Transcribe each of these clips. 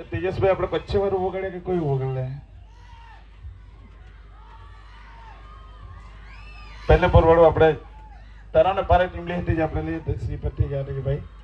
તેજસભાઈ આપણે કચ્છ વાળું વગાડે કે કોઈ વગાડે? પહેલે પરવાળું આપણે તરાને પારે ટીમ લે હતી આપણે લઈએ શ્રીપતિ ગાડે કે ભાઈ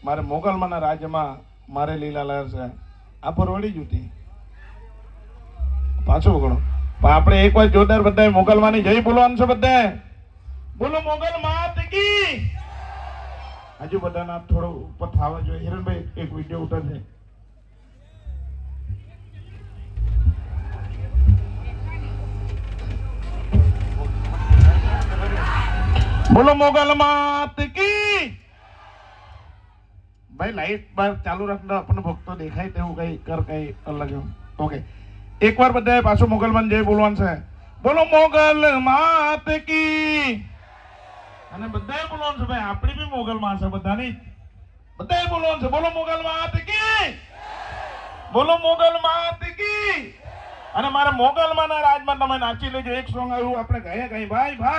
મારે મોગલમાના રાજ્યમાં મારે લીલા લહેર છે આ પરવડી જ હતી પાછું વગણો પણ આપણે એક વાર જોરદાર બધાએ મોગલમાની જય બોલવાનું છે બધાએ બોલો મોગલ માત કી હજુ બધાના થોડો ઉપર થાવા જોઈએ હિરણભાઈ એક વિડીયો ઉતરશે બોલો મોગલ માત કી भाई लाइट बार चालू रखना अपन भक्तो देखाय तेवुं कई कर कई अलग ओके एक बार बधाए पाछो मोगलमान जय बोलवान छे बोलो मोगल मात की અને બધાએ બોલવાનું છે ભાઈ આપણી બી મોગલ માં છે બધાની બધાએ બોલવાનું છે બોલો મોગલ માત કી બોલો મોગલ માત કી અને મારા મોગલમાના રાજમાં તમે નાચી લેજો એક સોંગ આવ્યું આપણે ગાયા કઈ ભાઈ ભાઈ